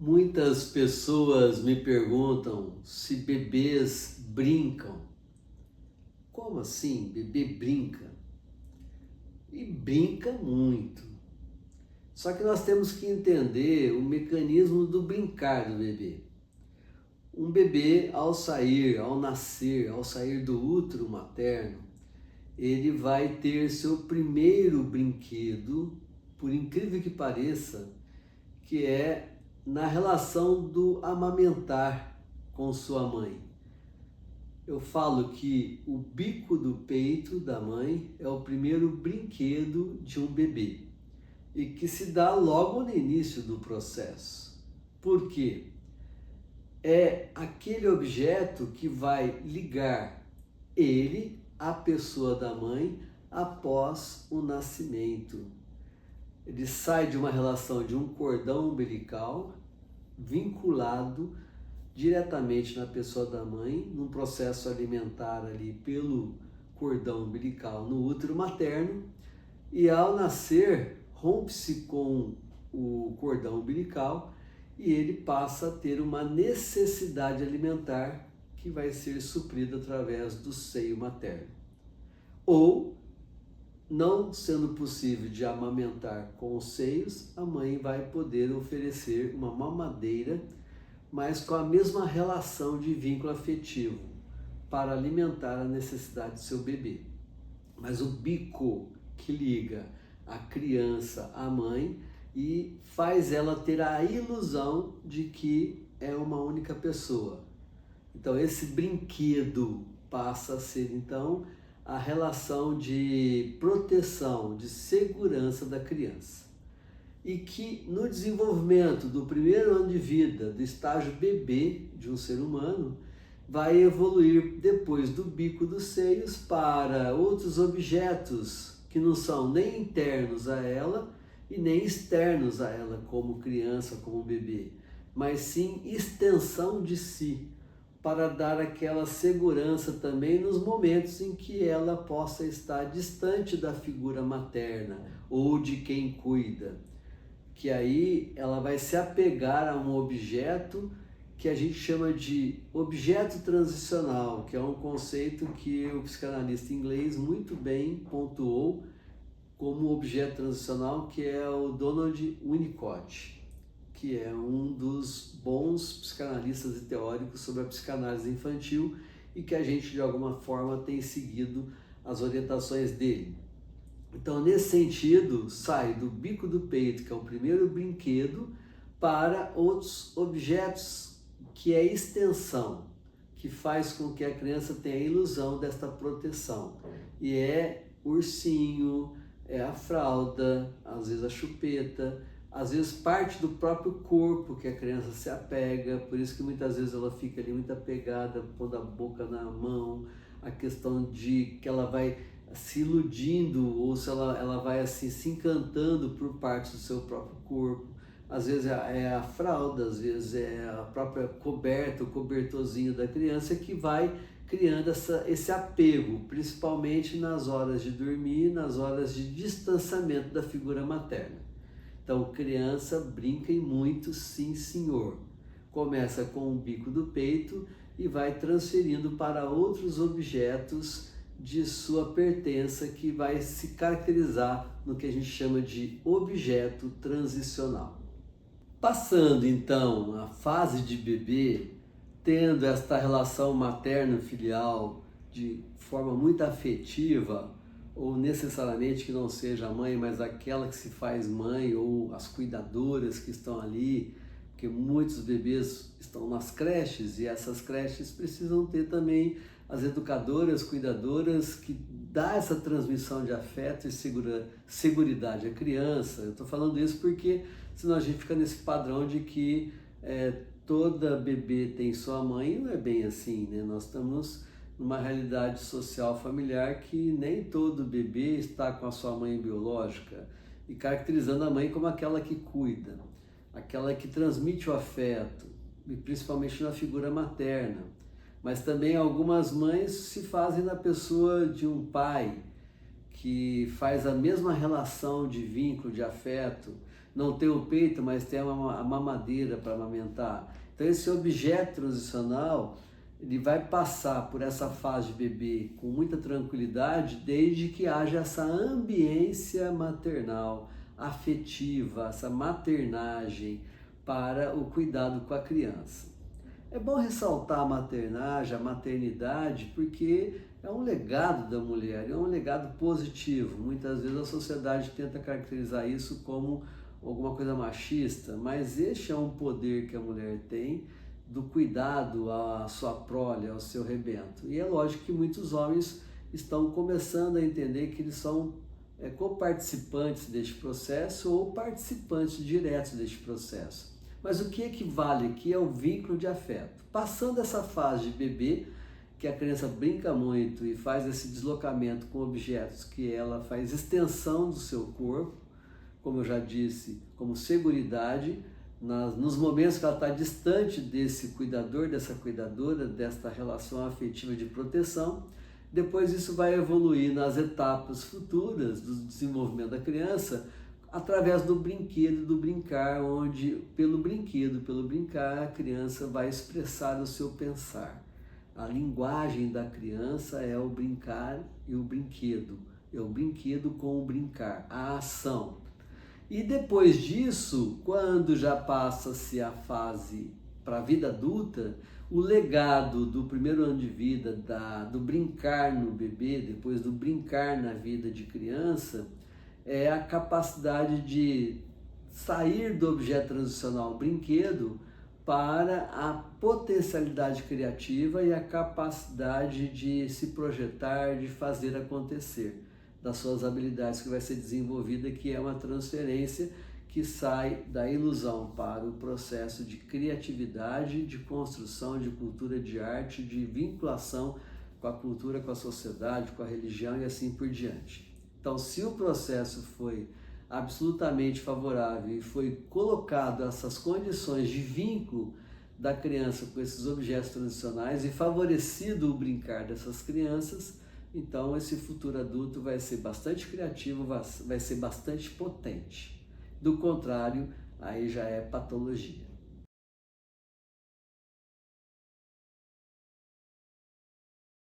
Muitas pessoas me perguntam se bebês brincam. Como assim? Bebê brinca? E brinca muito. Só que nós temos que entender o mecanismo do brincar do bebê. Um bebê, ao sair, ao nascer, ao sair do útero materno, ele vai ter seu primeiro brinquedo, por incrível que pareça, que é na relação do amamentar com sua mãe. Eu falo que o bico do peito da mãe é o primeiro brinquedo de um bebê e que se dá logo no início do processo. Por quê? É aquele objeto que vai ligar ele à pessoa da mãe após o nascimento. Ele sai de uma relação de um cordão umbilical vinculado diretamente na pessoa da mãe, num processo alimentar ali pelo cordão umbilical no útero materno, e ao nascer rompe-se com o cordão umbilical e ele passa a ter uma necessidade alimentar que vai ser suprida através do seio materno. Ou, não sendo possível de amamentar com os seios, a mãe vai poder oferecer uma mamadeira, mas com a mesma relação de vínculo afetivo, para alimentar a necessidade do seu bebê. Mas o bico que liga a criança à mãe e faz ela ter a ilusão de que é uma única pessoa. Então esse brinquedo passa a ser então a relação de proteção, de segurança da criança. E que no desenvolvimento do primeiro ano de vida, do estágio bebê de um ser humano, vai evoluir depois do bico dos seios para outros objetos que não são nem internos a ela e nem externos a ela como criança, como bebê, mas sim extensão de si, para dar aquela segurança também nos momentos em que ela possa estar distante da figura materna ou de quem cuida. Que aí ela vai se apegar a um objeto que a gente chama de objeto transicional, que é um conceito que o psicanalista inglês muito bem pontuou como objeto transicional, que é o Donald Winnicott, que é um dos bons psicanalistas e teóricos sobre a psicanálise infantil e que a gente de alguma forma tem seguido as orientações dele. Então, nesse sentido, sai do bico do peito, que é o primeiro brinquedo, para outros objetos que é extensão, que faz com que a criança tenha a ilusão desta proteção. E é ursinho, é a fralda, às vezes a chupeta, às vezes parte do próprio corpo que a criança se apega, por isso que muitas vezes ela fica ali muito apegada, pondo a boca na mão, a questão de que ela vai se iludindo ou se ela vai assim se encantando por partes do seu próprio corpo. Às vezes é a fralda, às vezes é a própria coberta, o cobertorzinho da criança que vai criando esse apego, principalmente nas horas de dormir, nas horas de distanciamento da figura materna. Então, criança brinca e muito, sim senhor. Começa com o bico do peito e vai transferindo para outros objetos de sua pertença que vai se caracterizar no que a gente chama de objeto transicional. Passando então a fase de bebê, tendo esta relação materno-filial de forma muito afetiva, ou necessariamente que não seja a mãe, mas aquela que se faz mãe, ou as cuidadoras que estão ali, porque muitos bebês estão nas creches e essas creches precisam ter também as educadoras, cuidadoras que dá essa transmissão de afeto e seguridade à criança. Eu estou falando isso porque senão a gente fica nesse padrão de que toda bebê tem sua mãe, não é bem assim, né? Nós estamos numa realidade social familiar que nem todo bebê está com a sua mãe biológica e caracterizando a mãe como aquela que cuida, aquela que transmite o afeto, e principalmente na figura materna. Mas também algumas mães se fazem na pessoa de um pai que faz a mesma relação de vínculo, de afeto, não tem o peito, mas tem a mamadeira para amamentar. Então esse objeto transicional, ele vai passar por essa fase de bebê com muita tranquilidade, desde que haja essa ambiência maternal, afetiva, essa maternagem para o cuidado com a criança. É bom ressaltar a maternagem, a maternidade, porque é um legado da mulher, é um legado positivo. Muitas vezes a sociedade tenta caracterizar isso como alguma coisa machista, mas este é um poder que a mulher tem do cuidado à sua prole, ao seu rebento. E é lógico que muitos homens estão começando a entender que eles são coparticipantes deste processo ou participantes diretos deste processo. Mas o que equivale aqui é o vínculo de afeto. Passando essa fase de bebê, que a criança brinca muito e faz esse deslocamento com objetos que ela faz extensão do seu corpo, como eu já disse, como seguridade, nos momentos que ela está distante desse cuidador, dessa cuidadora, desta relação afetiva de proteção. Depois isso vai evoluir nas etapas futuras do desenvolvimento da criança, através do brinquedo, do brincar, onde pelo brinquedo, pelo brincar, a criança vai expressar o seu pensar. A linguagem da criança é o brincar e o brinquedo. É o brinquedo com o brincar, a ação. E depois disso, quando já passa-se a fase para a vida adulta, o legado do primeiro ano de vida, do brincar no bebê, depois do brincar na vida de criança, é a capacidade de sair do objeto transicional brinquedo para a potencialidade criativa e a capacidade de se projetar, de fazer acontecer, das suas habilidades que vai ser desenvolvida, que é uma transferência que sai da ilusão para o processo de criatividade, de construção, de cultura, de arte, de vinculação com a cultura, com a sociedade, com a religião e assim por diante. Então, se o processo foi absolutamente favorável e foi colocado essas condições de vínculo da criança com esses objetos tradicionais e favorecido o brincar dessas crianças, então esse futuro adulto vai ser bastante criativo, vai ser bastante potente. Do contrário, aí já é patologia.